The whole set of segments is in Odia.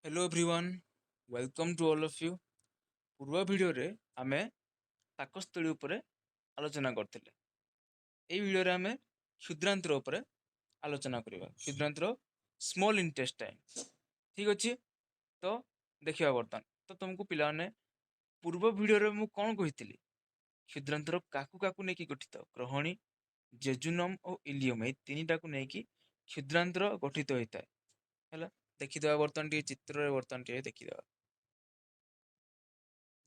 Hello everyone, welcome to all of you. पूर्व वीडियो रे आमे पाकस्थली उपरे आलोचना करथिले। एई वीडियो रे आमे क्षुद्रांतर उपरे आलोचना करिबा। क्षुद्रांतर स्मॉल इंटेस्टाइन। ठीक अछि। तो देखिबा बर्तन। तो तुमको पिलाने पूर्व वीडियो रे मु कोन कहितली? क्षुद्रांतर काकु काकु नेकी गठित ग्रहणी, जेजुनम और इलियम ए तीनटा को नेकी क्षुद्रांतर गठित होइता है। हैला देखिदवा बर्तन टी चित्र रे बर्तन टी देखिदवा।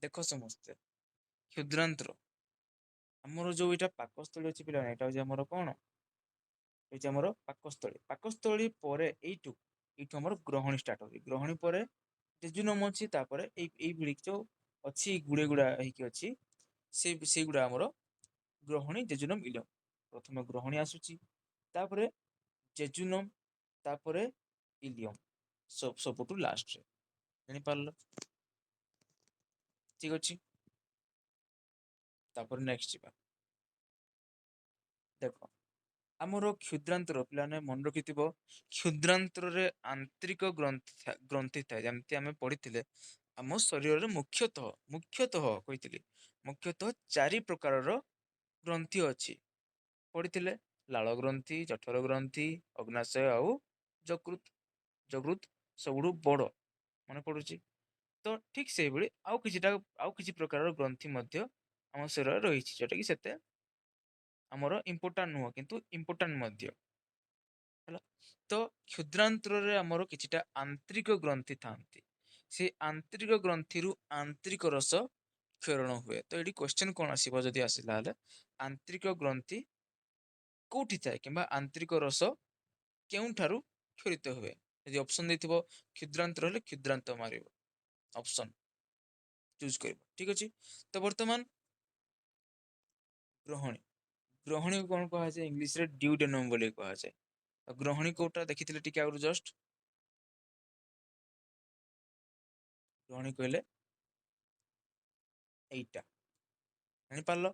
देखो समस्ते क्षुद्रांतर आमर जो यहाँ पाकस्थली अच्छी पिला यहाँ हूँ आमर कौन ये आमर पाकस्थली। पाकस्थली पर यू आमर ग्रहणी स्टार्ट हो। ग्रहणी पर जेजुनम अच्छी जो अच्छी गुड़े गुड़ा अच्छी से गुड़ा आमर ग्रहणी जेजुनम इलम। प्रथम ग्रहणी आसूची तापर जेजुनम तापर इलियम सबुठू लास्ट रे जानी पारल। ठीक अच्छे। तापर नेक्स्ट जा देख आमर क्षुद्रांतर पे मन रखि क्षुद्रांतर आंतरिक ग्रंथि थाए जमती आम पढ़ी आम शरीर मुख्यतः मुख्यतः कही मुख्यतः चारि प्रकार ग्रंथि अच्छी पढ़ी लाल ग्रंथि, जठर ग्रंथि, अग्नाशय आउ जकृत। जकृत सबुठ बड़ मन पड़ुची। तो ठीक से भाई आउ किसी प्रकार ग्रंथि आम शरीर रही जोटा कि सेते आमर इम्पोर्टाट नुह किंतु इम्पोर्टाट ହେଲା। तो क्षुद्रांतर आमर किछिटा आंतरिक ग्रंथि था से आंतरिक ग्रंथि आंतरिक रस क्षरण हुए। तो ये क्वेश्चन कौन आसो जदि आसला आंतरिक ग्रंथि कौटी थाए कि आंतरिक रस केउठारु क्षरित हुए। यदि ऑप्शन देथिबो क्षुद्रांतर हेले क्षुद्रांत मारिबो ऑप्शन चूज कर। ठीक अच्छे। तो वर्तमान ग्रहणी ग्रहणी को कौन कहा जाए इंग्लिश रे ड्यूडेनम बोली कहा जाए। ग्रहणी कोटा देखी टे आगु जस्ट ग्रहणी कहले एटा जानी पारल।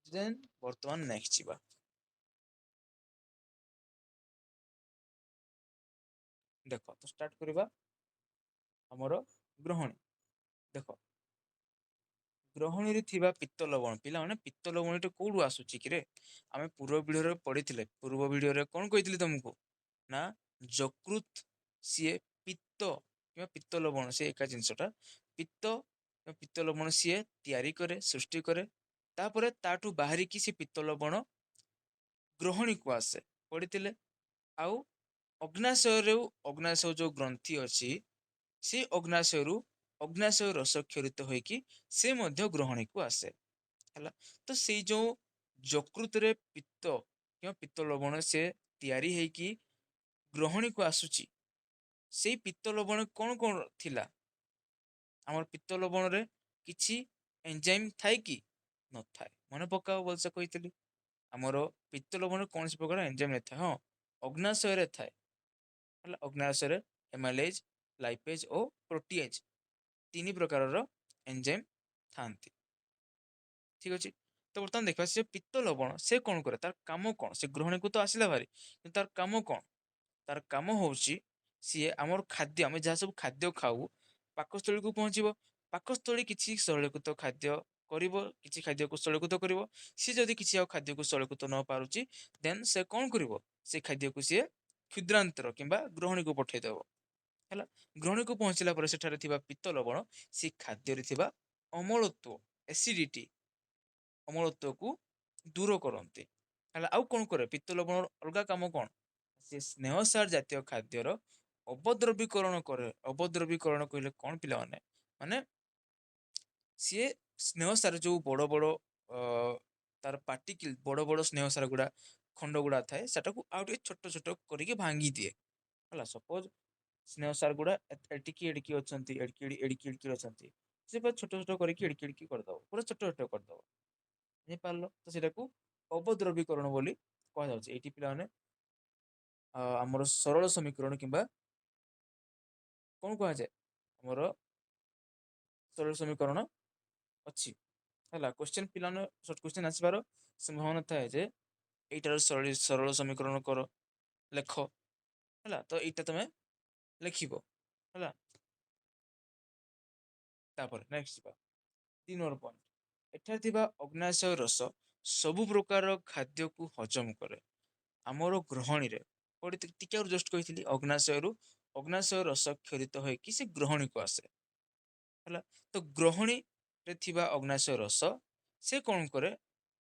देन वर्तमान नेक्स्ट जीवा देख तो स्टार्ट करवा हमर ग्रहणी। देख ग्रहणी थिबा पित्त लवण पिला माने पित्त लवण कौटू आसूची कि रे आमे पूर्व वीडियो पढ़ी पूर्व वीडियो कौन कही तुमको ना जकृत सी पित्त कि पित्त लवण से एका जिनसटा पित्त पित्त लवण सी तैयारी करे सृष्टि करे तापर ताठू बाहरी की सी पित्त लवण ग्रहणी को आसे पढ़ी। आउ अग्नाशय अग्नाशय जो ग्रंथि अच्छी से अग्नाशय अग्नाशय रस क्षरित होइकी से मध्य ग्रहणी को आसे है। तो से जो जकृत रे पित्त कि पित्त लवण से तैयारी होइकी ग्रहणी को आसुची से पित्त लवण कौन कौन थिला आमर पित्त लवण रे किछि एंजाइम थाए कि न थाए मन पक्का बोलसे कही आमर पित्त लवण कौन सी प्रकार एंजाइम नहीं थाए। हाँ अग्नाशय थाए अग्नाशय एमाइलेज लाइपेज और प्रोटीएज तीन प्रकार एंजाइम था। ठीक अच्छे। तो बर्तमान देखा से पित्त लवण से कौन करे तार काम कौन से ग्रहणी को तो आसला भारी तार काम कौन तार काम हूँ सी आमर खाद्य आम जहाँ सब खाद्य खाऊ पाकस्थली को पहुँचब पाकस्थली किसी सरलीकृत खाद्य कर खाद्य को सरलीकृत कर सी जदि किसी खाद्य को सरलीकृत न पारुची देन से कौन कर से खाद्य को सी क्षुद्रांतर कि ग्रहणी को पठेदेव है। ग्रहणी को पहुँचला पित्त लवण से खाद्य अम्लत्व एसिडिटी अम्लत्व को दूर करते आउ कौन करे पित्त लवण अलग कम कौन से स्नेहसार जातीय खाद्यर अवद्रवीकरण करे। अवद्रवीकरण कहले कौन पिला माने सी स्नेहसार जो बड़ बड़ तार पार्टिकल बड़ बड़ स्नेहसार गुड़ा खंड गुड़ा थाए से छोट छोट करके भांगी दिए है। सपोज स्नेहसार गुड़ा एटिकी एडिकी अच्छा एडिकी एडिकी एडिकी अच्छा से पूरा छोट छोट करके एडिकी एडिकी करदे पूरा छोट छोट करदे नहीं पार। तो सेटा को अवद्रवीकरण बोली कह जाउछि। एटी पिला माने आमर सरल समीकरण कि कौन कह जाए आमर सरल समीकरण अच्छी है। क्वेश्चन पिला सर्ट क्वेश्चन आसबार संभावना थाए जे यहीटार सरल समीकरण कर लेख है। तो यहाँ तुम लिख है। ତାପରେ ନେକ୍ସଟ ଯିବା 3 ପଏଣ୍ଟ। ଏଠାରେ ଥିବା ଅଗ୍ନାଶୟ ରସ ସବୁ ପ୍ରକାର ଖାଦ୍ୟକୁ ହଜମ କରେ। ଆମର ଗ୍ରହଣୀରେ ଟିକେ ଜଷ୍ଟ କହିଥିଲି ଅଗ୍ନାଶୟ ରସ କ୍ଷରିତ ହୋଇକି ସେ ଗ୍ରହଣୀକୁ ଆସେ ହେଲା। ତ ଗ୍ରହଣୀରେ ଥିବା ଅଗ୍ନାଶୟ ରସ ସେ କଣ କରେ,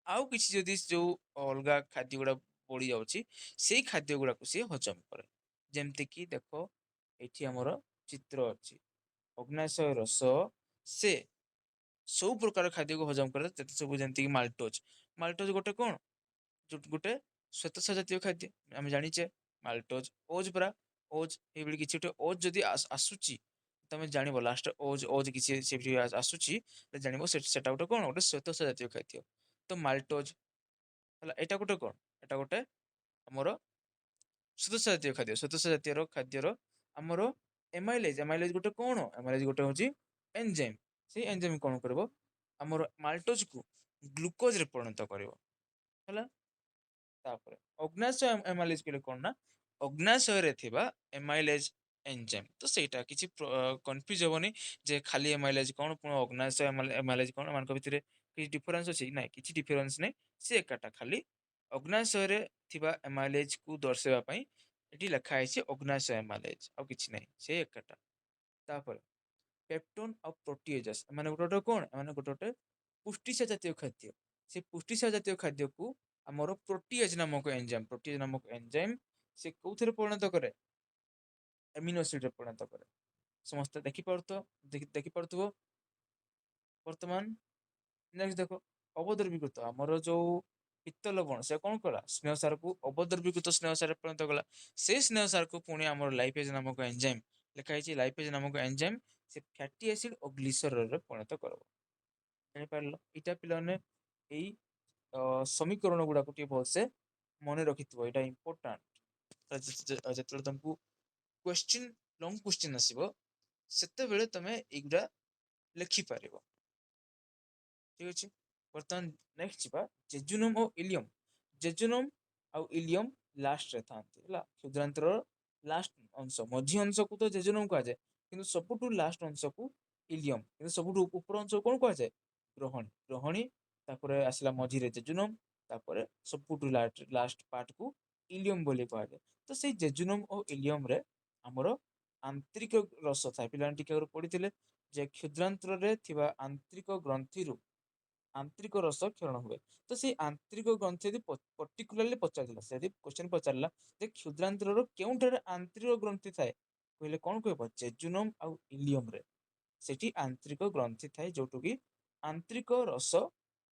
ଆଉ କିଛି ଯଦି ଯୋଉ ଅଲଗା ଖାଦ୍ୟ ଗୁଡା ବଢି ଯାଉଛି ସେଇ ଖାଦ୍ୟ ଗୁଡାକୁ ସିଏ ହଜମ କରେ। ଯେମିତି କି ଦେଖ ଏଠି ଆମର ଚିତ୍ର ଅଛି, ଅଗ୍ନାଶୟ ରସ ସେ ସବୁ ପ୍ରକାର ଖାଦ୍ୟକୁ ହଜମ କରେ, ଯେତେ ସବୁ ଯେମିତିକି ମାଲ୍ଟୋଜ ଗୋଟେ କଣ, ଗୋଟେ ଶ୍ଵେତସାର ଜାତୀୟ ଖାଦ୍ୟ। ଆମେ ଜାଣିଛେ ମାଲ୍ଟୋଜ ଓଜ ପରା, ଓଜ ଏଇଭଳି କିଛି ଗୋଟେ ଓଜ ଯଦି ଆସୁଛି ତମେ ଜାଣିବ ଲାଷ୍ଟ ଓଜ କିଛି ସେଠି ଆସୁଛି ଜାଣିବ ସେଟା ଗୋଟେ କଣ, ଗୋଟେ ଶ୍ଵେତସାର ଜାତୀୟ ଖାଦ୍ୟ। ତ ମାଲ୍ଟୋଜ ହେଲା, ଏଇଟା ଗୋଟେ କଣ, ଏଇଟା ଗୋଟେ ଆମର ଶ୍ଵେତସାର ଜାତୀୟ ଖାଦ୍ୟ। ଶ୍ଵେତସାର ଜାତୀୟ ଖାଦ୍ୟର ଆମର ଏମାଇଲେଜ ଗୋଟେ କଣ, ଏମାଇଲେଜ ଗୋଟେ ହଉଛି ଏନଜାଇମ। ସେଇ ଏନଜାଇମ କଣ କରିବ, ଆମର ମାଲ୍ଟୋଜକୁ ଗ୍ଲୁକୋଜରେ ପରିଣତ କରିବ ହେଲା। ତାପରେ ଅଗ୍ନାଶୟ ଏମାଇଲେଜ କହିଲେ କଣ ନା, ଅଗ୍ନାଶୟରେ ଥିବା ଏମାଇଲେଜ ଏନଜାଇମ। ତ ସେଇଟା କିଛି କନଫ୍ୟୁଜ ହବନି ଯେ ଖାଲି ଏମାଇଲେଜ କଣ ପୁଣି ଅଗ୍ନାଶୟ ଏମାଇଲେଜ କଣ, ଏମାନଙ୍କ ଭିତରେ କିଛି ଡିଫରେନ୍ସ ଅଛି, ନାଇଁ କିଛି ଡିଫରେନ୍ସ ନାହିଁ, ସେ ଏକାଟା। ଖାଲି ଅଗ୍ନାଶୟରେ ଥିବା ଏମାଇଲେଜ କୁ ଦର୍ଶାଇବା ପାଇଁ ଏଠି ଲେଖା ହେଇଛି ଅଗ୍ନାଶୟ ଏମାଇଲେଜ, ଆଉ କିଛି ନାହିଁ, ସେ ଏକାଟା। ତାପରେ ପେପ୍ଟୋନ ଆଉ ପ୍ରୋଟିଏଜସ୍ ଏମାନେ ଗୋଟେ ଗୋଟେ କଣ, ଏମାନେ ଗୋଟେ ଗୋଟେ ପୁଷ୍ଟିସାର ଜାତୀୟ ଖାଦ୍ୟ। ସେ ପୁଷ୍ଟିସାର ଜାତୀୟ ଖାଦ୍ୟକୁ ଆମର ପ୍ରୋଟିଏଜ ନାମକ ଏନଜାଇମ ସେ କୋଉଥିରେ ପରିଣତ କରେ, ଆମିନୋ ଏସିଡରେ ପରିଣତ କରେ। ସମସ୍ତେ ଦେଖିପାରୁଥିବ ବର୍ତ୍ତମାନ। ନେକ୍ସଟ ଦେଖ ଅବଦ୍ରବୀକୃତ, ଆମର ଯୋଉ ପିତ୍ତ ଲବଣ ସେ କଣ କଲା, ସ୍ନେହ ସାରକୁ ଅବଦ୍ରବୀକୃତ ସ୍ନେହ ସାରରେ ପରିଣତ କଲା। ସେଇ ସ୍ନେହ ସାରକୁ ପୁଣି ଆମର ଲାଇପେଜ ନାମକ ଏନଜାଇମ, ଲେଖା ହେଇଛି ଲାଇପେଜ ନାମକ ଏନଜାଇମ, ସେ ଫ୍ୟାଟି ଏସିଡ ଓ ଗ୍ଲିସରଲରେ ପରିଣତ କରିବ। ଜାଣିପାରିଲ, ଏଇଟା ପିଲାମାନେ ଏଇ ସମୀକରଣ ଗୁଡାକୁ ଟିକେ ଭଲସେ ମନେ ରଖିଥିବ, ଏଇଟା ଇମ୍ପୋର୍ଟାଣ୍ଟ। ଯେତେବେଳେ ତମକୁ ଲଙ୍ଗ କ୍ୱେଶ୍ଚିନ୍ ଆସିବ ସେତେବେଳେ ତମେ ଏଇଗୁଡା ଲେଖିପାରିବ। ଠିକ ଅଛି, ବର୍ତ୍ତମାନ ନେକ୍ସଟ ଯିବା ଜେଜୁନମ ଓ ଇଲିୟମ। ଜେଜୁନମ ଆଉ ଇଲିୟମ ଲାଷ୍ଟରେ ଥାନ୍ତି ହେଲା, କ୍ଷୁଦ୍ରାନ୍ତର ଲାଷ୍ଟ ଅଂଶ, ମଝି ଅଂଶକୁ ତ ଜେଜୁନମ କୁହାଯାଏ, କିନ୍ତୁ ସବୁଠୁ ଲାଷ୍ଟ ଅଂଶକୁ ଇଲିୟମ, କିନ୍ତୁ ସବୁଠୁ ଉପର ଅଂଶକୁ କଣ କୁହାଯାଏ, ଗ୍ରହଣୀ। ତାପରେ ଆସିଲା ମଝିରେ ଜେଜୁନମ, ତାପରେ ସବୁଠୁ ଲାଷ୍ଟ ପାର୍ଟକୁ ଇଲିୟମ ବୋଲି କୁହାଯାଏ। ତ ସେଇ ଜେଜୁନମ ଓ ଇଲିୟମରେ ଆମର ଆନ୍ତରିକ ରସ ଥାଏ। ପିଲାମାନେ ଟିକେ ଆଗରୁ ପଢିଥିଲେ ଯେ କ୍ଷୁଦ୍ରାନ୍ତରରେ ଥିବା ଆନ୍ତରିକ ଗ୍ରନ୍ଥିରୁ ଆନ୍ତରିକ ରସ କ୍ଷରଣ ହୁଏ। ତ ସେଇ ଆନ୍ତରିକ ଗ୍ରନ୍ଥି ଯଦି ପର୍ଟିକୁଲାରଲି ପଚାରିଲା, ଯଦି କ୍ୱେଶ୍ଚନ ପଚାରିଲା ଯେ କ୍ଷୁଦ୍ରାନ୍ତରର କେଉଁଠାରେ ଆନ୍ତରିକ ଗ୍ରନ୍ଥି ଥାଏ, କହିଲେ କଣ କହିବ, ଜେଜୁନମ ଆଉ ଇଲିୟମରେ ସେଠି ଆନ୍ତରିକ ଗ୍ରନ୍ଥି ଥାଏ, ଯୋଉଠୁ କି ଆନ୍ତରିକ ରସ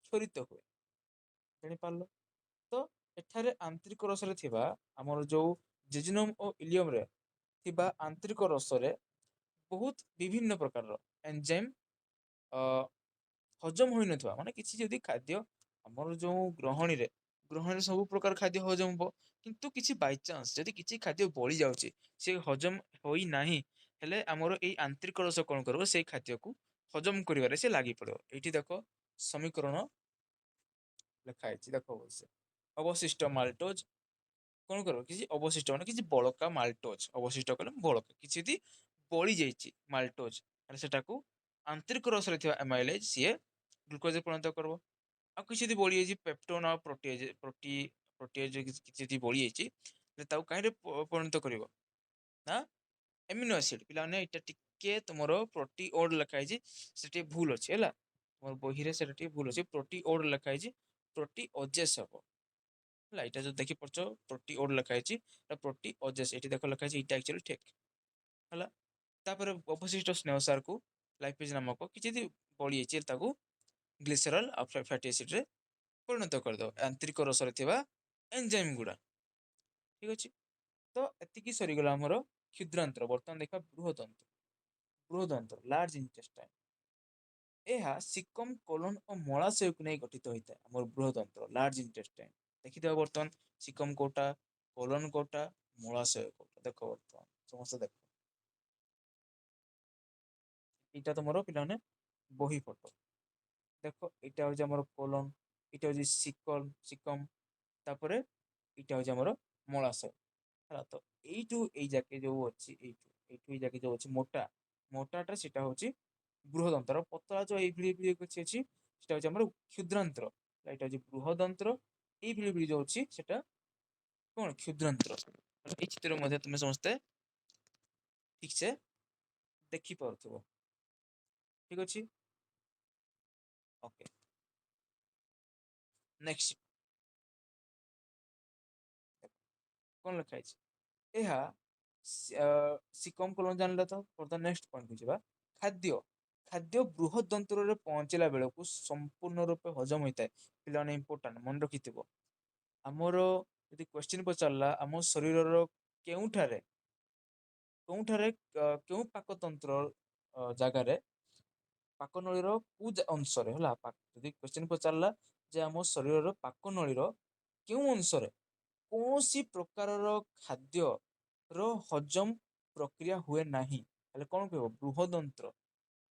କ୍ଷରିତ ହୁଏ। ଜାଣିପାରିଲ, ତ ଏଠାରେ ଆନ୍ତରିକ ରସରେ ଥିବା ଆମର ଯୋଉ ଜେଜୁନମ ଓ ଇଲିୟମରେ ଥିବା ଆନ୍ତରିକ ରସରେ ବହୁତ ବିଭିନ୍ନ ପ୍ରକାରର ଏନଜାଇମ ହଜମ ହୋଇନଥିବା, ମାନେ କିଛି ଯଦି ଖାଦ୍ୟ ଆମର ଯୋଉ ଗ୍ରହଣୀରେ ସବୁ ପ୍ରକାର ଖାଦ୍ୟ ହଜମ ହବ, କିନ୍ତୁ କିଛି ବାଇଚାନ୍ସ ଯଦି କିଛି ଖାଦ୍ୟ ବଳି ଯାଉଛି, ସେ ହଜମ ହୋଇନାହିଁ, ହେଲେ ଆମର ଏଇ ଆନ୍ତରିକ ରସ କଣ କରିବ, ସେଇ ଖାଦ୍ୟକୁ ହଜମ କରିବାରେ ସେ ଲାଗି ପଡିବ। ଏଇଠି ଦେଖ ସମୀକରଣ ଲେଖା ହେଇଛି, ଦେଖ ଅବଶ୍ୟ ଅବଶିଷ୍ଟ ମାଲ୍ଟୋଜ କଣ କରିବ, କିଛି ଅବଶିଷ୍ଟ ମାନେ କିଛି ବଳକା ମାଲ୍ଟୋଜ, ଅବଶିଷ୍ଟ କଲେ ବଳକା କିଛି ଯଦି ବଳି ଯାଇଛି ମାଲ୍ଟୋଜ, ସେଟାକୁ ଆନ୍ତରିକ ରସରେ ଥିବା ଏମାଇଲେଜ ସିଏ ଗ୍ଲୁକୋଜରେ ପରିଣତ କରିବ। ଆଉ କିଛି ଯଦି ବଳିଯାଇଛି ପେପ୍ଟୋନ ଆଉ ପ୍ରୋଟିଏଜ କିଛି ଯଦି ବଳିଯାଇଛି ତାକୁ କାହିଁରେ ପରିଣତ କରିବ ନା ଏମିନୋ ଏସିଡ। ପିଲାମାନେ ଏଇଟା ଟିକେ ତୁମର ପ୍ରୋଟିଓଡ ଲେଖା ହେଇଛି, ସେ ଟିକେ ଭୁଲ ଅଛି ହେଲା, ତୁମର ବହିରେ ସେଟା ଟିକେ ଭୁଲ ଅଛି, ପ୍ରୋଟିଓଡ ଲେଖା ହେଇଛି, ପ୍ରୋଟିଓଜେସ ହବ ହେଲା। ଏଇଟା ଯୋଉ ଦେଖିପାରୁଛ ପ୍ରୋଟିଓଡ ଲେଖା ହେଇଛି, ପ୍ରୋଟିଓଜେସ, ଏଇଠି ଦେଖ ଲେଖା ହେଇଛି, ଏଇଟା ଆକ୍ଚୁଆଲି ଠିକ ହେଲା। ତାପରେ ଅବଶିଷ୍ଟ ସ୍ନେହ ସାରକୁ ଲାଇପେଜ ନାମକ କିଛି ଯଦି ବଳିଯାଇଛି ତାକୁ ଗ୍ଲିସରଲ ଆଉ ଫ୍ୟାଟି ଏସିଡରେ ପରିଣତ କରିଦବ, ଆନ୍ତରିକ ରସରେ ଥିବା ଏନଜାଇମ ଗୁଡା। ଠିକ ଅଛି, ତ ଏତିକି ସରିଗଲା ଆମର କ୍ଷୁଦ୍ରାନ୍ତର। ବର୍ତ୍ତମାନ ଦେଖିବା ବୃହଦନ୍ତ ଲାର୍ଜ ଇଣ୍ଟେଷ୍ଟାଇନ। ଏହା ସିକମ, କୋଲନ ଓ ମଳାଶୟକୁ ନେଇ ଗଠିତ ହୋଇଥାଏ। ଆମର ବୃହଦନ୍ତ ଲାର୍ଜ ଇଣ୍ଟେଷ୍ଟାଇନ ଦେଖିଦେବା ବର୍ତ୍ତମାନ ସିକମ କୋଉଟା, କୋଲନ କୋଉଟା, ମଳାଶୟ କୋଉଟା। ଦେଖ ବର୍ତ୍ତମାନ ସମସ୍ତେ ଦେଖ, ଏଇଟା ତମର ପିଲାମାନେ ବହି ଫଟୋ ଦେଖ, ଏଇଟା ହଉଛି ଆମର କୋଲନ, ଏଇଟା ହଉଛି ସିକମ, ତାପରେ ଏଇଟା ହଉଛି ଆମର ମଳାଶୟ ହେଲା। ତ ଏଇଠୁ ଏଇ ଯାକେ ଯୋଉ ଅଛି, ଏଇଠୁ ଏଇ ଯାକେ ଯୋଉ ଅଛି ମୋଟାଟା ସେଟା ହଉଛି ବୃହଦନ୍ତ୍ର ପତଳା ଯୋଉ ଏଇଭଳି କିଛି ଅଛି ସେଟା ହଉଛି ଆମର କ୍ଷୁଦ୍ରାନ୍ତ୍ର। ଏଇଟା ହଉଛି ବୃହଦନ୍ତ୍ର, ଏଇଭଳି ଯୋଉ ଅଛି ସେଟା କଣ କ୍ଷୁଦ୍ରାନ୍ତ୍ର। ଏଇ ଚିତ୍ର ମଧ୍ୟ ତୁମେ ସମସ୍ତେ ଠିକ ସେ ଦେଖିପାରୁଥିବ। ଠିକ ଅଛି, ଓକେ। ନେକ୍ସଟ କଣ ଲେଖା ହେଇଛି? ଏହା କଣ କଲ ଜାଣିଲ ତ? ବର୍ତ୍ତମାନ ନେକ୍ସଟ ପଏଣ୍ଟକୁ ଯିବା। ଖାଦ୍ୟ ଖାଦ୍ୟ ବୃହତ ଯନ୍ତ୍ରରେ ପହଞ୍ଚିଲା ବେଳକୁ ସମ୍ପୂର୍ଣ୍ଣ ରୂପେ ହଜମ ହୋଇଥାଏ। ପିଲାମାନେ ଇମ୍ପୋର୍ଟାଣ୍ଟ ମନେ ରଖିଥିବ। ଆମର ଯଦି କୋଶ୍ଚିନ୍ ପଚାରିଲା ଆମ ଶରୀରର କେଉଁଠାରେ କେଉଁଠାରେ କେଉଁ ପାକତନ୍ତ୍ର ଜାଗାରେ ପାକ ନଳୀର କୋଉ ଅଂଶରେ ହେଲା ଯଦି କୋଶ୍ଚିନ୍ ପଚାରିଲା ଯେ ଆମ ଶରୀରର ପାକ ନଳୀର କେଉଁ ଅଂଶରେ କୌଣସି ପ୍ରକାରର ଖାଦ୍ୟ ର ହଜମ ପ୍ରକ୍ରିୟା ହୁଏ ନାହିଁ, ହେଲେ କଣ କହିବ? ବୃହଦନ୍ତ୍ର।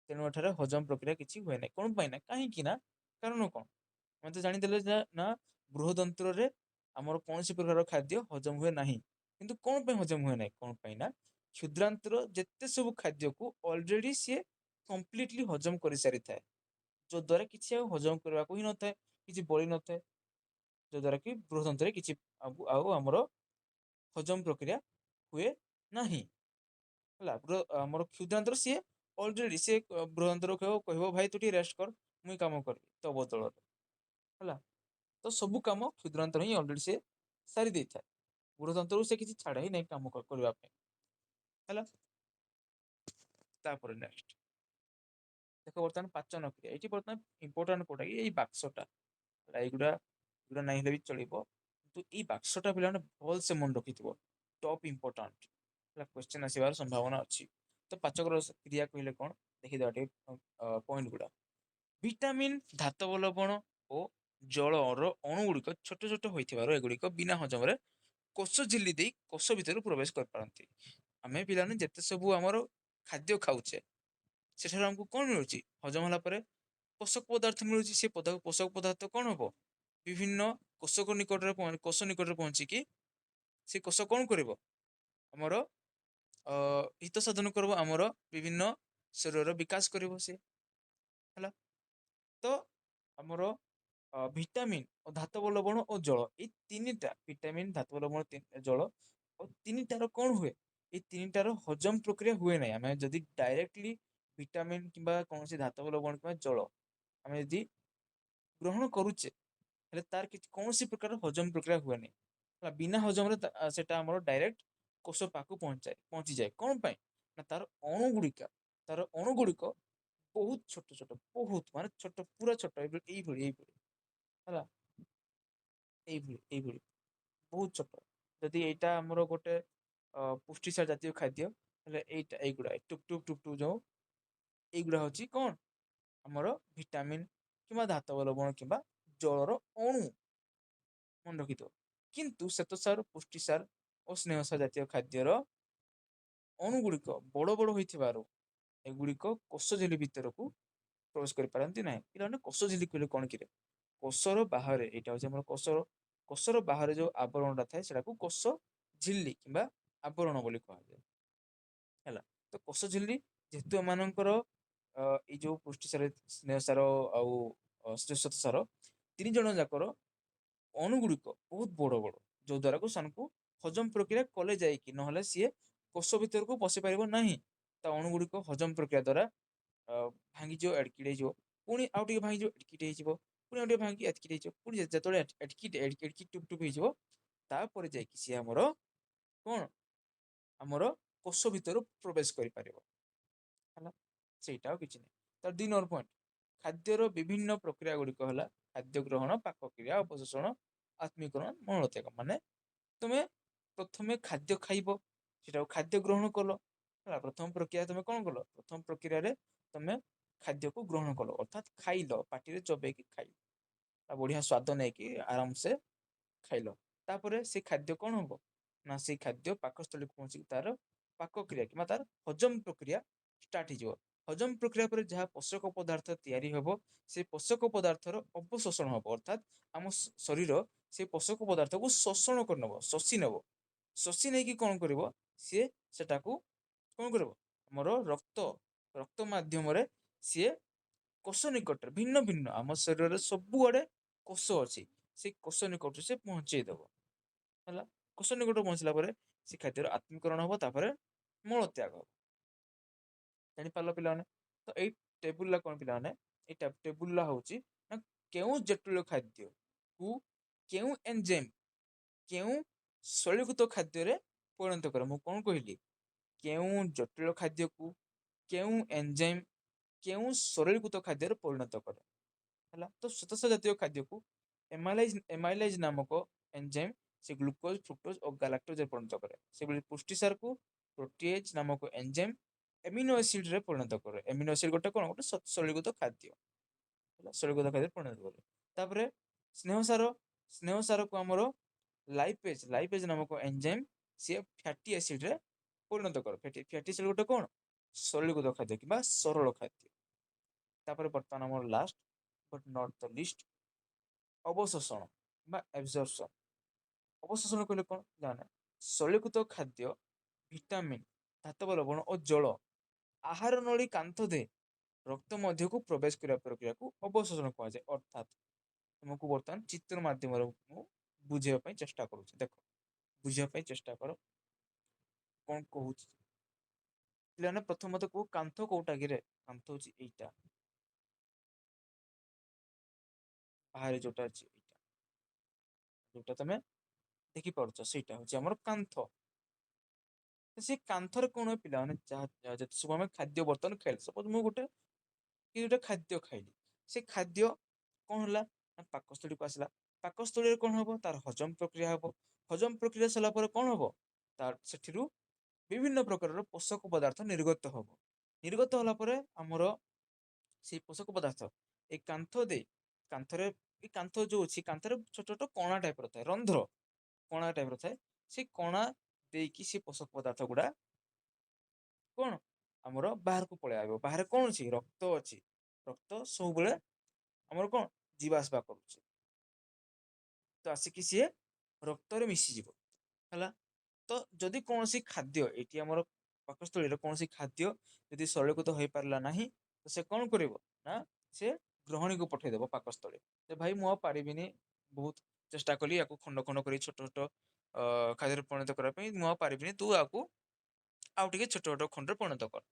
ତେଣୁ ଏଠାରେ ହଜମ ପ୍ରକ୍ରିୟା କିଛି ହୁଏ ନାହିଁ। କଣ ପାଇଁ ନା କାହିଁକି ନା କାରଣ କଣ? ଆମେ ତ ଜାଣିଦେଲେ ଯେ ନା ବୃହଦନ୍ତ୍ରରେ ଆମର କୌଣସି ପ୍ରକାର ଖାଦ୍ୟ ହଜମ ହୁଏ ନାହିଁ। କିନ୍ତୁ କଣ ପାଇଁ ହଜମ ହୁଏ ନାହିଁ? କଣ ପାଇଁ ନା କ୍ଷୁଦ୍ରାନ୍ତର ଯେତେ ସବୁ ଖାଦ୍ୟକୁ ଅଲରେଡି ସିଏ କମ୍ପ୍ଲିଟଲି ହଜମ କରିସାରିଥାଏ। ଯୋ ଦ୍ୱାରା କିଛି ଆଉ ହଜମ କରିବାକୁ ହିଁ ନଥାଏ, କିଛି ବଳି ନଥାଏ। ଯ ଦ୍ୱାରା କି ବୃହଦନ୍ତ୍ରରେ କିଛି ଆଉ ଆମର ହଜମ ପ୍ରକ୍ରିୟା ହୁଏ ନାହିଁ। ହେଲା ଆମର କ୍ଷୁଦ୍ରାନ୍ତ୍ର ସିଏ ଅଲରେଡି ସିଏ ବୃହଦନ୍ତ୍ର କହିବ ଭାଇ ତୁ ଟିକେ ରେଷ୍ଟ କର ମୁଇଁ କାମ କରିବି ତୋ ବଦଳରେ। ହେଲା ତ ସବୁ କାମ କ୍ଷୁଦ୍ରାନ୍ତ୍ର ହିଁ ଅଲରେଡି ସେ ସାରି ଦେଇଥାଏ। ବୃହଦନ୍ତ୍ରରୁ ସେ କିଛି ଛାଡେ ହିଁ ନାହିଁ କାମ କରିବା ପାଇଁ। ହେଲା ତାପରେ ନେକ୍ସଟ ଦେଖ ବର୍ତ୍ତମାନ ପାଚନ କ୍ରିୟା। ଏଇଠି ବର୍ତ୍ତମାନ ଇମ୍ପୋର୍ଟାଣ୍ଟ କୋଉଟା କି ଏଇ ବାକ୍ସଟା। ଏଇଗୁଡା ନାହିଁ ହେଲେ ବି ଚଳିବ। କିନ୍ତୁ ଏଇ ବାକ୍ସଟା ପିଲାମାନେ ଭଲ ସେ ମନେ ରଖିଥିବ। ଟପ୍ ଇମ୍ପୋର୍ଟାଣ୍ଟ କ୍ୱେଶ୍ଚିନ୍ ଆସିବାର ସମ୍ଭାବନା ଅଛି। ତ ପାଚକ କ୍ରିୟା କହିଲେ କଣ ଦେଖିଦବା ଟିକେ ପଏଣ୍ଟ ଗୁଡା। ଭିଟାମିନ୍, ଧାତବ ଲବଣ ଓ ଜଳର ଅଣୁ ଗୁଡିକ ଛୋଟ ଛୋଟ ହୋଇଥିବାରୁ ଏଗୁଡିକ ବିନା ହଜମରେ କୋଷ ଝିଲ୍ଲି ଦେଇ କୋଷ ଭିତରୁ ପ୍ରବେଶ କରିପାରନ୍ତି। ଆମେ ପିଲାମାନେ ଯେତେ ସବୁ ଆମର ଖାଦ୍ୟ ଖାଉଛେ ସେଠାରୁ ଆମକୁ କଣ ମିଳୁଛି? ହଜମ ହେଲା ପରେ ପୋଷକ ପଦାର୍ଥ ମିଳୁଛି। ସେ ପୋଷକ ପଦାର୍ଥ କଣ ହବ? ବିଭିନ୍ନ କୋଷ ନିକଟରେ ପହଞ୍ଚିକି ସେ କୋଷ କଣ କରିବ? ଆମର ହିତ ସାଧନ କରିବ, ଆମର ବିଭିନ୍ନ ଶରୀରର ବିକାଶ କରିବ ସେ। ହେଲା ତ ଆମର ଭିଟାମିନ୍ ଓ ଧାତବ ଲବଣ ଓ ଜଳ ଏଇ ତିନିଟା ଭିଟାମିନ୍ ଧାତବ ଲବଣ ଜଳ ଆଉ ତିନିଟାର କଣ ହୁଏ? ଏଇ ତିନିଟାର ହଜମ ପ୍ରକ୍ରିୟା ହୁଏ ନାହିଁ। ଆମେ ଯଦି ଡାଇରେକ୍ଟଲି ଭିଟାମିନ୍ କିମ୍ବା କୌଣସି ଧାତବ ଲବଣ କିମ୍ବା ଜଳ ଆମେ ଯଦି ଗ୍ରହଣ କରୁଛେ ହେଲେ ତାର କିଛି କୌଣସି ପ୍ରକାର ହଜମ ପ୍ରକ୍ରିୟା ହୁଏନି। ବିନା ହଜମରେ ସେଟା ଆମର ଡାଇରେକ୍ଟ କୋଷ ପାଖକୁ ପହଞ୍ଚିଯାଏ। କଣ ପାଇଁ ନା ତାର ଅଣୁ ଗୁଡିକ ବହୁତ ଛୋଟ ଛୋଟ ବହୁତ ମାନେ ଛୋଟ ପୁରା ଛୋଟ ଏଇଭଳି ହେଲା ଏଇଭଳି ବହୁତ ଛୋଟ। ଯଦି ଏଇଟା ଆମର ଗୋଟେ ପୁଷ୍ଟିସାର ଜାତୀୟ ଖାଦ୍ୟ ହେଲେ ଏଇଗୁଡା ଟୁକ୍ ଯୋଉ ଏଇଗୁଡା ହଉଛି କଣ ଆମର ଭିଟାମିନ୍ କିମ୍ବା ଧାତବ ଲବଣ କିମ୍ବା ଜଳର ଅଣୁ। ମନେ ରଖିଥିବ। କିନ୍ତୁ ଶ୍ଵେତସାର, ପୁଷ୍ଟିସାର ଓ ସ୍ନେହସାର ଜାତୀୟ ଖାଦ୍ୟର ଅଣୁ ଗୁଡିକ ବଡ ବଡ ହୋଇଥିବାରୁ ଏଗୁଡିକ କୋଷ ଝିଲ୍ଲି ଭିତରକୁ ପ୍ରବେଶ କରିପାରନ୍ତି ନାହିଁ। ପିଲାମାନେ କୋଷ ଝିଲ୍ଲି କହିଲେ କଣ କିରେ? କୋଷର ବାହାରେ ଏଇଟା ହଉଛି ଆମର କୋଷର ବାହାରେ ଯୋଉ ଆବରଣଟା ଥାଏ ସେଟାକୁ କୋଷ ଝିଲ୍ଲି କିମ୍ବା ଆବରଣ ବୋଲି କୁହାଯାଏ। ହେଲା ତ କୋଷ ଝିଲ୍ଲି ଯେହେତୁ ଏମାନଙ୍କର ଏଇ ଯୋଉ ପୁଷ୍ଟି ସାର, ସ୍ନେହ ସାର ଆଉ ଶ୍ଲେଷତ ସାର ତିନି ଜଣ ଯାକର ଅଣୁ ଗୁଡିକ ବହୁତ ବଡ ବଡ ଯୋଉ ଦ୍ଵାରାକୁ ସେମାନଙ୍କୁ ହଜମ ପ୍ରକ୍ରିୟା କଲେ ଯାଇକି ନହେଲେ ସିଏ କୋଷ ଭିତରକୁ ପଶି ପାରିବ ନାହିଁ। ତା ଅଣୁ ଗୁଡିକ ହଜମ ପ୍ରକ୍ରିୟା ଦ୍ଵାରା ଭାଙ୍ଗିଯିବ ଏଡିକିଡ ହେଇଯିବ। ପୁଣି ଆଉ ଟିକେ ଭାଙ୍ଗିଯିବ ଏଡିକିଡ ହେଇଯିବ। ପୁଣି ଆଉ ଟିକେ ଭାଙ୍ଗି ଏତକିଟ ହେଇଯିବ। ପୁଣି ଯେତେବେଳେ ଏଡିକି ଟୁପ ଟୁପ ହେଇଯିବ ତାପରେ ଯାଇକି ସିଏ ଆମର କଣ ଆମର କୋଷ ଭିତରୁ ପ୍ରବେଶ କରିପାରିବ। ହେଲା ସେଇଟା ଆଉ କିଛି ନାହିଁ। ତ 2 ପଏଣ୍ଟ ଖାଦ୍ୟର ବିଭିନ୍ନ ପ୍ରକ୍ରିୟା ଗୁଡିକ ହେଲା ଖାଦ୍ୟ ଗ୍ରହଣ, ପାକ କ୍ରିୟା, ଅପଶୋଷଣ, ଆତ୍ମିକରଣ, ମଳତ୍ୟାଗ। ମାନେ ତୁମେ ପ୍ରଥମେ ଖାଦ୍ୟ ଖାଇବ ସେଟାକୁ ଖାଦ୍ୟ ଗ୍ରହଣ କଲ ହେଲା ପ୍ରଥମ ପ୍ରକ୍ରିୟା ତମେ କଣ କଲ? ପ୍ରଥମ ପ୍ରକ୍ରିୟାରେ ତମେ ଖାଦ୍ୟକୁ ଗ୍ରହଣ କଲ ଅର୍ଥାତ୍ ଖାଇଲ ପାଟିରେ ଚୋବେଇକି ଖାଇଲ। ତା ବଢିଆ ସ୍ଵାଦ ନେଇକି ଆରାମସେ ଖାଇଲ। ତାପରେ ସେ ଖାଦ୍ୟ କଣ ହବ ନା ସେଇ ଖାଦ୍ୟ ପାକସ୍ଥଳୀକୁ ପହଞ୍ଚିକି ତାର ପାକ କ୍ରିୟା କିମ୍ବା ତାର ହଜମ ପ୍ରକ୍ରିୟା ଷ୍ଟାର୍ଟ ହେଇଯିବ। ହଜମ ପ୍ରକ୍ରିୟା ପରେ ଯାହା ପୋଷକ ପଦାର୍ଥ ତିଆରି ହବ ସେ ପୋଷକ ପଦାର୍ଥର ଅପଶୋଷଣ ହବ ଅର୍ଥାତ୍ ଆମ ଶରୀର ସେ ପୋଷକ ପଦାର୍ଥକୁ ଶୋଷଣ କରିନବ ଶୋଷି ନବ। ଶୋଷି ନେଇକି କଣ କରିବ ସିଏ ସେଟାକୁ କଣ କରିବ ଆମର ରକ୍ତ ମାଧ୍ୟମରେ ସିଏ କୋଷ ନିକଟରେ ଭିନ୍ନ ଭିନ୍ନ ଆମ ଶରୀରରେ ସବୁଆଡେ କୋଷ ଅଛି, ସେଇ କୋଷ ନିକଟରେ ସେ ପହଞ୍ଚେଇ ଦବ। ହେଲା, କୋଷ ନିକଟରେ ପହଞ୍ଚିଲା ପରେ ସେ ଖାଦ୍ୟର ଆତ୍ମୀକରଣ ହବ, ତାପରେ ମଳ ତ୍ୟାଗ ହବ। ଜାଣିପାରିଲ ପିଲାମାନେ? ତ ଏଇ ଟେବୁଲ କଣ ପିଲାମାନେ, ଏଇ ଟେବୁଲ ହଉଛି ନା କେଉଁ ଜଟିଳ ଖାଦ୍ୟକୁ କେଉଁ ଏନଜାଇମ୍ କେଉଁ ଶୈଳୀକୃତ ଖାଦ୍ୟରେ ପରିଣତ କରେ। ମୁଁ କଣ କହିଲି? କେଉଁ ଜଟିଳ ଖାଦ୍ୟକୁ କେଉଁ ଏନଜାଇମ୍ କେଉଁ ସରଳୀକୃତ ଖାଦ୍ୟରେ ପରିଣତ କରେ। ହେଲା, ତ ଶ୍ଵେତସାର ଜାତୀୟ ଖାଦ୍ୟକୁ ଏମାଇଲାଇଜ ନାମକ ଏନଜାଇମ୍ ସେ ଗ୍ଲୁକୋଜ, ଫ୍ରୁକ୍ଟୋଜ ଓ ଗାଲାକ୍ଟୋଜରେ ପରିଣତ କରେ। ସେଭଳି ପୁଷ୍ଟିସାରକୁ ପ୍ରୋଟିଏଜ ନାମକ ଏନଜାଇମ୍ ଏମିନୋ ଏସିଡରେ ପରିଣତ କରେ। ଏମିନୋ ଏସିଡ ଗୋଟେ କଣ? ଗୋଟେ ସରଳୀକୃତ ଖାଦ୍ୟ। ସରଳୀକୃତ ଖାଦ୍ୟରେ ପରିଣତ କରେ। ତାପରେ ସ୍ନେହସାର, ସ୍ନେହସାରକୁ ଆମର ଲାଇପେଜ ନାମକ ଏନଜାଇମ୍ ସିଏ ଫ୍ୟାଟି ଏସିଡରେ ପରିଣତ କରେ। ଫ୍ୟାଟି ଏସିଡ ଗୋଟେ କଣ? ସରଳୀକୃତ ଖାଦ୍ୟ କିମ୍ବା ସରଳ ଖାଦ୍ୟ। ତାପରେ ବର୍ତ୍ତମାନ ଆମର last but not the least, ଅବଶୋଷଣ ବା ଆବଜର୍ପସନ। ଅବଶୋଷଣ କହିଲେ କଣ? ଜାଣେ, ସରଳୀକୃତ ଖାଦ୍ୟ, ଭିଟାମିନ୍, ଧାତବ ଲବଣ ଓ ଜଳ ଆହାର ନଳୀ କାନ୍ଥ ଦେଇ ରକ୍ତ ମଧ୍ୟକୁ ପ୍ରବେଶ କରିବା ପ୍ରକ୍ରିୟାକୁ ଅବଶୋଷଣ କୁହାଯାଏ। ଅର୍ଥାତ୍ ତୁମକୁ ବର୍ତ୍ତମାନ ଚିତ୍ର ମାଧ୍ୟମରେ ମୁଁ ବୁଝେଇବା ପାଇଁ ଚେଷ୍ଟା କରୁଛି। ଦେଖ, ବୁଝିବା ପାଇଁ ଚେଷ୍ଟା କର କଣ କହୁଛି। ପିଲାମାନେ ପ୍ରଥମତଃ କୁହ, କାନ୍ଥ କୋଉଟା କିରେ? କାନ୍ଥ ହଉଛି ଏଇଟା, ବାହାରେ ଯୋଉଟା ଅଛି ଏଇଟା, ଯୋଉଟା ତମେ ଦେଖିପାରୁଛ ସେଇଟା ହଉଛି ଆମର କାନ୍ଥ। ସେ କାନ୍ଥରେ କଣ ହୁଏ ପିଲାମାନେ? ଯେତେ ସବୁ ଆମେ ଖାଦ୍ୟ ବର୍ତ୍ତମାନ ଖାଇଲେ, ସପୋଜ ମୁଁ ଗୋଟେ ଖାଦ୍ୟ ଖାଇଲି, ସେ ଖାଦ୍ୟ କଣ ହେଲା ନା ପାକସ୍ଥଳୀକୁ ଆସିଲା। ପାକସ୍ଥଳୀରେ କଣ ହବ? ତାର ହଜମ ପ୍ରକ୍ରିୟା ହବ। ହଜମ ପ୍ରକ୍ରିୟା ସରିଲା ପରେ କଣ ହବ? ତାର ସେଠିରୁ ବିଭିନ୍ନ ପ୍ରକାରର ପୋଷକ ପଦାର୍ଥ ନିର୍ଗତ ହବ। ନିର୍ଗତ ହେଲା ପରେ ଆମର ସେଇ ପୋଷକ ପଦାର୍ଥ ଏଇ କାନ୍ଥ ଦେଇ, କାନ୍ଥରେ ଏଇ କାନ୍ଥ ଯୋଉ ଅଛି, କାନ୍ଥରେ ଛୋଟ ଛୋଟ କଣା ଟାଇପ ର ଥାଏ, ରନ୍ଧ୍ର କଣା ଟାଇପ ର ଥାଏ। ସେ କଣା ଦେଇକି ସେ ପୋଷକ ପଦାର୍ଥ ଗୁଡା କଣ ଆମର ବାହାରକୁ ପଳେଇ ଆସିବ। ବାହାରେ କଣ ଅଛି? ରକ୍ତ ଅଛି। ରକ୍ତ ସବୁବେଳେ ଆମର କଣ? ଯିବା ଆସିବା କରୁଛି। ତ ଆସିକି ସିଏ ରକ୍ତରେ ମିଶିଯିବ। ହେଲା, ତ ଯଦି କୌଣସି ଖାଦ୍ୟ, ଏଇଠି ଆମର ପାକସ୍ଥଳୀରେ କୌଣସି ଖାଦ୍ୟ ଯଦି ସରଳୀକୃତ ହେଇପାରିଲା ନାହିଁ, ତ ସେ କଣ କରିବ ନା ସେ ଗ୍ରହଣୀକୁ ପଠେଇଦବ ପାକସ୍ଥଳୀ। ଯେ ଭାଇ ମୁଁ ଆଉ ପାରିବିନି, ବହୁତ ଚେଷ୍ଟା କଲି ୟାକୁ ଖଣ୍ଡ ଖଣ୍ଡ କରି ଛୋଟ ଛୋଟ ଖାଦ୍ୟରେ ପରିଣତ କରିବା ପାଇଁ, ମୁଁ ଆଉ ପାରିବିନି, ତୁ ଆକୁ ଆଉ ଟିକେ ଛୋଟ ଛୋଟ ଖଣ୍ଡରେ ପରିଣତ କର।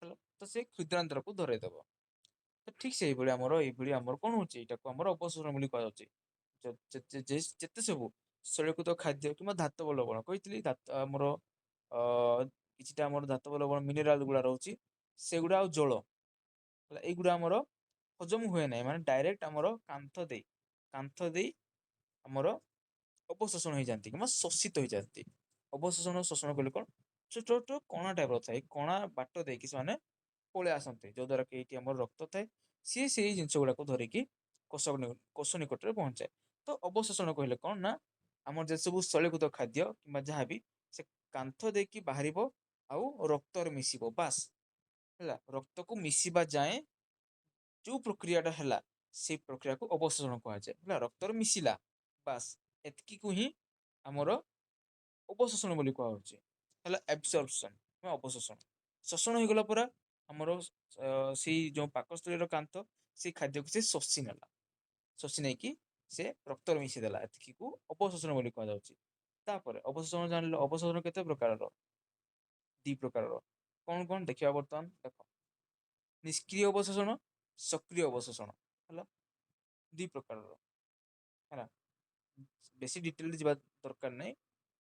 ହେଲା, ତ ସେ କ୍ଷୁଦ୍ରାନ୍ତରକୁ ଧରେଇଦବ। ତ ଠିକ ସେଇଭଳି ଆମର ଏଇଭଳି ଆମର କଣ ହଉଛି? ଏଇଟାକୁ ଆମର ଅପଶୋଷଣ ବୋଲି କୁହାଯାଉଛି। ଯେତେ ସବୁ ଶୈଳୀକୃତ ଖାଦ୍ୟ କିମ୍ବା ଧାତବ ଲବଣ କହିଥିଲି, ଆମର ଅ କିଛିଟା ଆମର ଧାତବ ଲବଣ ମିନେରାଲ ଗୁଡା ରହୁଛି, ସେଗୁଡା ଆଉ ଜଳ, ହେଲା, ଏଇଗୁଡା ଆମର ହଜମ ହୁଏ ନାହିଁ। ମାନେ ଡାଇରେକ୍ଟ ଆମର କାନ୍ଥ ଦେଇ ଆମର ଅପଶୋଷଣ ହେଇଯାନ୍ତି କିମ୍ବା ଶୋଷିତ ହେଇଯାନ୍ତି। ଅବଶୋଷଣ ଶୋଷଣ କହିଲେ କଣ? ଛୋଟ ଛୋଟ କଣା ଟାଇପ ର ଥାଏ, କଣା ବାଟ ଦେଇକି ସେମାନେ ପଳେଇ ଆସନ୍ତି, ଯୋଉ ଦ୍ଵାରା କି ଏଇଠି ଆମର ରକ୍ତ ଥାଏ, ସିଏ ସେଇ ଜିନିଷ ଗୁଡାକୁ ଧରିକି କୋଷ ନିକଟରେ ପହଞ୍ଚାଏ। ତ ଅବଶୋଷଣ କହିଲେ କଣ ନା, ଆମର ଯେ ସବୁ ଶୈଳୀକୃତ ଖାଦ୍ୟ କିମ୍ବା ଯାହାବି ସେ କାନ୍ଥ ଦେଇକି ବାହାରିବ ଆଉ ରକ୍ତରେ ମିଶିବ, ବାସ୍। ହେଲା, ରକ୍ତକୁ ମିଶିବା ଯାଏଁ ଯୋଉ ପ୍ରକ୍ରିୟାଟା ହେଲା, ସେଇ ପ୍ରକ୍ରିୟାକୁ ଅବଶୋଷଣ କୁହାଯାଏ। ହେଲା, ରକ୍ତରେ ମିଶିଲା, ବାସ୍, ଏତିକିକୁ ହିଁ ଆମର ଅବଶୋଷଣ ବୋଲି କୁହାଯାଉଛି। ହେଲା, ଆବସର୍ପସନ ବା ଅବଶୋଷଣ। ଶୋଷଣ ହେଇଗଲା ପରେ ଆମର ସେଇ ଯୋଉ ପାକସ୍ଥଳୀର କାନ୍ଥ, ସେଇ ଖାଦ୍ୟକୁ ସେ ଶୋଷି ନେଲା, ଶୋଷି ନେଇକି ସେ ରକ୍ତରେ ମିଶି ଦେଲା, ଏତିକିକୁ ଅପଶୋଷଣ ବୋଲି କୁହାଯାଉଛି। ତାପରେ ଅବଶୋଷଣ ଜାଣିଲ, ଅବଶୋଷଣ କେତେ ପ୍ରକାରର? ଦି ପ୍ରକାରର। କଣ କଣ ଦେଖିବା ବର୍ତ୍ତମାନ ଦେଖ, ନିଷ୍କ୍ରିୟ ଅବଶୋଷଣ, ସକ୍ରିୟ ଅବଶୋଷଣ। ହେଲା, ଦି ପ୍ରକାରର। ହେଲା, ବେଶୀ ଡିଟେଲ ଯିବା ଦରକାର ନାହିଁ,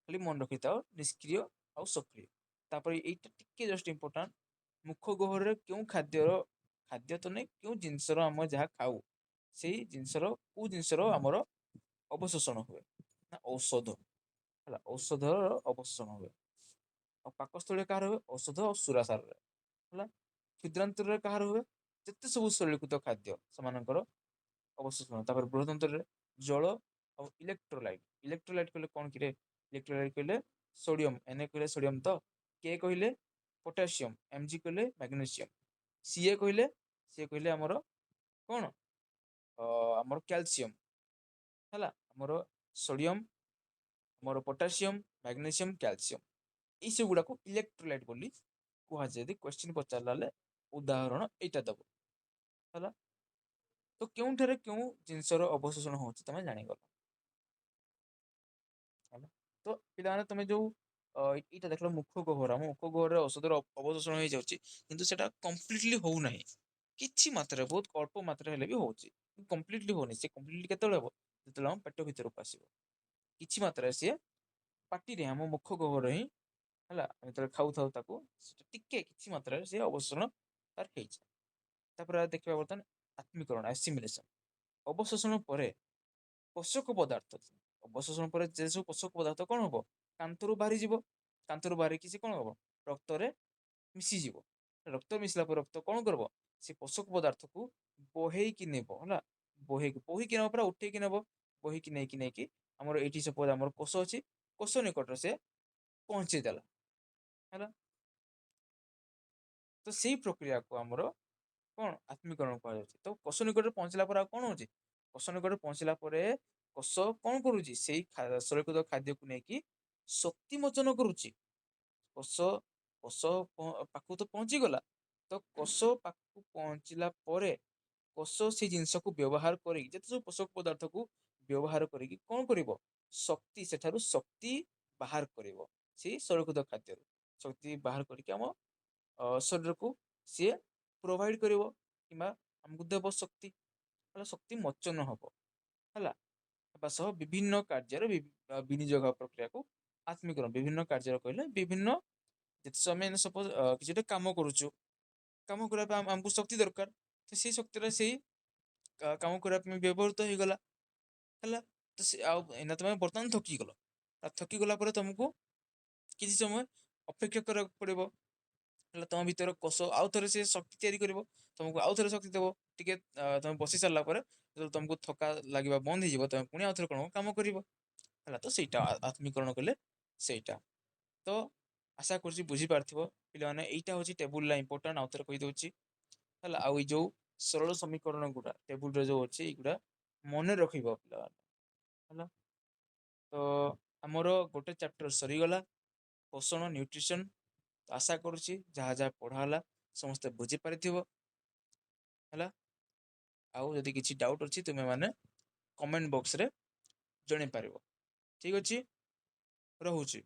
ଖାଲି ମନେ ରଖିଥାଅ ନିଷ୍କ୍ରିୟ ଆଉ ସକ୍ରିୟ। ତାପରେ ଏଇଟା ଟିକେ ଜଷ୍ଟ ଇମ୍ପୋର୍ଟାଣ୍ଟ, ମୁଖ ଗହ୍ୱରରେ କେଉଁ ଖାଦ୍ୟ ତ ନାହିଁ, କେଉଁ ଜିନିଷର ଆମେ ଯାହା ଖାଉ, ସେଇ ଜିନିଷର କୋଉ ଜିନିଷର ଆମର ଅବଶୋଷଣ ହୁଏ ନା ଔଷଧ। ହେଲା, ଔଷଧର ଅବଶୋଷଣ ହୁଏ। ଆଉ ପାକସ୍ଥଳୀ କାହାର ହୁଏ? ଔଷଧ ଆଉ ସୁରାସାରରେ। ହେଲା, କ୍ଷୁଦ୍ରାନ୍ତରରେ କାହାର ହୁଏ? ଯେତେ ସବୁ ଶୈଳୀକୃତ ଖାଦ୍ୟ ସେମାନଙ୍କର ଅବଶୋଷଣ। ତାପରେ ବୃହତନ୍ତ୍ରରେ ଜଳ ଆଉ ଇଲେକ୍ଟ୍ରୋଲାଇଟ। ଇଲେକ୍ଟ୍ରୋଲାଇଟ କହିଲେ କଣ କିରେ? ଇଲେକ୍ଟ୍ରୋଲାଇଟ କହିଲେ ସୋଡିୟମ, Na କହିଲେ ସୋଡିୟମ, ତ K କହିଲେ ପୋଟାସିୟମ, Mg କହିଲେ ମ୍ୟାଗ୍ନେସିୟମ, ସିଏ କହିଲେ ଆମର କଣ? ଆମର କ୍ୟାଲସିୟମ। ହେଲା, ଆମର ସୋଡିୟମ, ଆମର ପୋଟାସିୟମ, ମ୍ୟାଗ୍ନେସିୟମ, କ୍ୟାଲସିୟମ, ଏଇ ସବୁ ଗୁଡାକୁ ଇଲେକ୍ଟ୍ରୋଲାଇଟ ବୋଲି କୁହାଯାଏ। ଯଦି କ୍ୱେଶ୍ଚିନ୍ ପଚାରିଲା ହେଲେ ଉଦାହରଣ ଏଇଟା ଦବ। ହେଲା। ତ କେଉଁଠାରେ କେଉଁ ଜିନିଷର ଅବଶୋଷଣ ହଉଛି ତମେ ଜାଣିଗଲ। ହେଲା। ତ ପିଲାମାନେ ତମେ ଯୋଉ ଏଇଟା ଦେଖିଲ ମୁଖ ଗହ୍ୱର, ଆମ ମୁଖ ଗହ୍ୱରରେ ଔଷଧର ଅବଶୋଷଣ ହେଇଯାଉଛି କିନ୍ତୁ ସେଟା କମ୍ପ୍ଲିଟଲି ହଉନାହିଁ। କିଛି ମାତ୍ରାରେ, ବହୁତ ଅଳ୍ପ ମାତ୍ରାରେ ହେଲେ ବି ହଉଛି, କମ୍ପ୍ଲିଟଲି ହଉନି। ସେ କମ୍ପ୍ଲିଟଲି କେତେବେଳେ ହବ, ଯେତେବେଳେ ଆମ ପେଟ ଭିତରକୁ ଆସିବ। କିଛି ମାତ୍ରାରେ ସିଏ ପାଟିରେ, ଆମ ମୁଖ ଗହ୍ୱରରେ ହିଁ, ହେଲା, ଆମେ ଯେତେବେଳେ ଖାଉଥାଉ ତାକୁ, ସେଟା ଟିକେ କିଛି ମାତ୍ରାରେ ସେ ଅବଶୋଷଣ ତାର ହେଇଯାଏ। ତାପରେ ଦେଖିବା ବର୍ତ୍ତମାନ ଆତ୍ମୀକରଣ, ଆସିମିଲେସନ। ଅବଶୋଷଣ ପରେ ପୋଷକ ପଦାର୍ଥ, ଅବଶୋଷଣ ପରେ ଯେ ସବୁ ପୋଷକ ପଦାର୍ଥ କଣ ହବ, କାନ୍ଥରୁ ବାହାରିଯିବ। କାନ୍ଥରୁ ବାହାରିକି ସେ କଣ ହବ, ରକ୍ତରେ ମିଶିଯିବ। ରକ୍ତ ମିଶିଲା ପରେ ରକ୍ତ କଣ କରିବ, ସେ ପୋଷକ ପଦାର୍ଥକୁ ବୋହେଇକି ନେବ। ହେଲା, ବୋହିକି ନେବ, ପୁରା ଉଠେଇକି ନେବ। ବୋହିକି ନେଇକି ଆମର ଏଇଠି ସପୋଜ ଆମର କୋଷ ଅଛି, କୋଷ ନିକଟରେ ସେ ପହଞ୍ଚେଇ ଦେଲା। ହେଲା, ତ ସେଇ ପ୍ରକ୍ରିୟାକୁ ଆମର କଣ, ଆତ୍ମୀକରଣ କୁହାଯାଉଛି। ତ କୋଷ ନିକଟରେ ପହଞ୍ଚିଲା ପରେ ଆଉ କଣ ହଉଛି, କୋଷ ନିକଟରେ ପହଞ୍ଚିଲା ପରେ କୋଷ କଣ କରୁଛି, ସେଇ ଶରୀରକୃତ ଖାଦ୍ୟକୁ ନେଇକି ଶକ୍ତି ମୋଚନ କରୁଛି। କୋଷ କୋଷ ପାଖକୁ ତ ପହଞ୍ଚି ଗଲା। ତ କୋଷ ପାଖକୁ ପହଞ୍ଚିଲା ପରେ କୋଷ ସେଇ ଜିନିଷକୁ ବ୍ୟବହାର କରିକି, ଯେତେ ସବୁ ପୋଷକ ପଦାର୍ଥକୁ ବ୍ୟବହାର କରିକି କଣ କରିବ, ଶକ୍ତି, ସେଠାରୁ ଶକ୍ତି ବାହାର କରିବ। ସେଇ ଶରୀରକୃତ ଖାଦ୍ୟରୁ ଶକ୍ତି ବାହାର କରିକି ଆମ ଶରୀରକୁ ସିଏ ପ୍ରୋଭାଇଡ କରିବ, କିମ୍ବା ଆମକୁ ଦେବ ଶକ୍ତି। ହେଲା, ଶକ୍ତି ମୋଚନ ହବ। ହେଲା, ହେବା ସହ ବିଭିନ୍ନ କାର୍ଯ୍ୟରେ ବିନିଯୋଗ ପ୍ରକ୍ରିୟାକୁ ଆତ୍ମୀକରଣ। ବିଭିନ୍ନ କାର୍ଯ୍ୟରେ କହିଲେ ବିଭିନ୍ନ, ଯେତେ ସମୟ ସପୋଜ କିଛି ଗୋଟେ କାମ କରୁଛୁ, କାମ କରିବା ପାଇଁ ଆମକୁ ଶକ୍ତି ଦରକାର। ତ ସେଇ ଶକ୍ତିଟା ସେଇ କାମ କରିବା ପାଇଁ ବ୍ୟବହୃତ ହେଇଗଲା। ହେଲା, ତ ସେ ଆଉ ଏଇନା ତମେ ବର୍ତ୍ତମାନ ଥକିଗଲ। ଥକିଗଲା ପରେ ତମକୁ କିଛି ସମୟ ଅପେକ୍ଷା କରିବାକୁ ପଡିବ। ହେଲା, ତମ ଭିତର କୋଷ ଆଉ ଥରେ ସେ ଶକ୍ତି ତିଆରି କରିବ, ତମକୁ ଆଉ ଥରେ ଶକ୍ତି ଦେବ। ଟିକେ ତମେ ବସି ସାରିଲା ପରେ ଯେତେବେଳେ ତମକୁ ଥକା ଲାଗିବା ବନ୍ଦ ହେଇଯିବ, ତମେ ପୁଣି ଆଉ ଥରେ କଣ କାମ କରିବ। ହେଲା, ତ ସେଇଟା ଆତ୍ମୀକରଣ କଲେ ସେଇଟା। ତ ଆଶା କରୁଛି ବୁଝିପାରିଥିବ ପିଲାମାନେ। ଏଇଟା ହଉଛି ଟେବୁଲର ଇମ୍ପୋର୍ଟାଣ୍ଟ, ଆଉ ଥରେ କହିଦଉଛି। ହେଲା, ଆଉ ଏଇ ଯୋଉ ସରଳ ସମୀକରଣ ଗୁଡା ଟେବୁଲରେ ଯୋଉ ଅଛି, ଏଇଗୁଡା ମନେ ରଖିବ ପିଲାମାନେ। ହେଲା, ତ ଆମର ଗୋଟେ ଚାପ୍ଟର ସରିଗଲା, ପୋଷଣ, ନ୍ୟୁଟ୍ରିସନ। ଆଶା କରୁଛି ଯାହା ଯାହା ପଢା ହେଲା ସମସ୍ତେ ବୁଝିପାରିଥିବ। ହେଲା, ଆଉ ଯଦି କିଛି ଡାଉଟ୍ ଅଛି ତୁମେ ମାନେ କମେଣ୍ଟ ବକ୍ସରେ ଜଣେଇ ପାରିବ। ଠିକ ଅଛି, ରହୁଛି।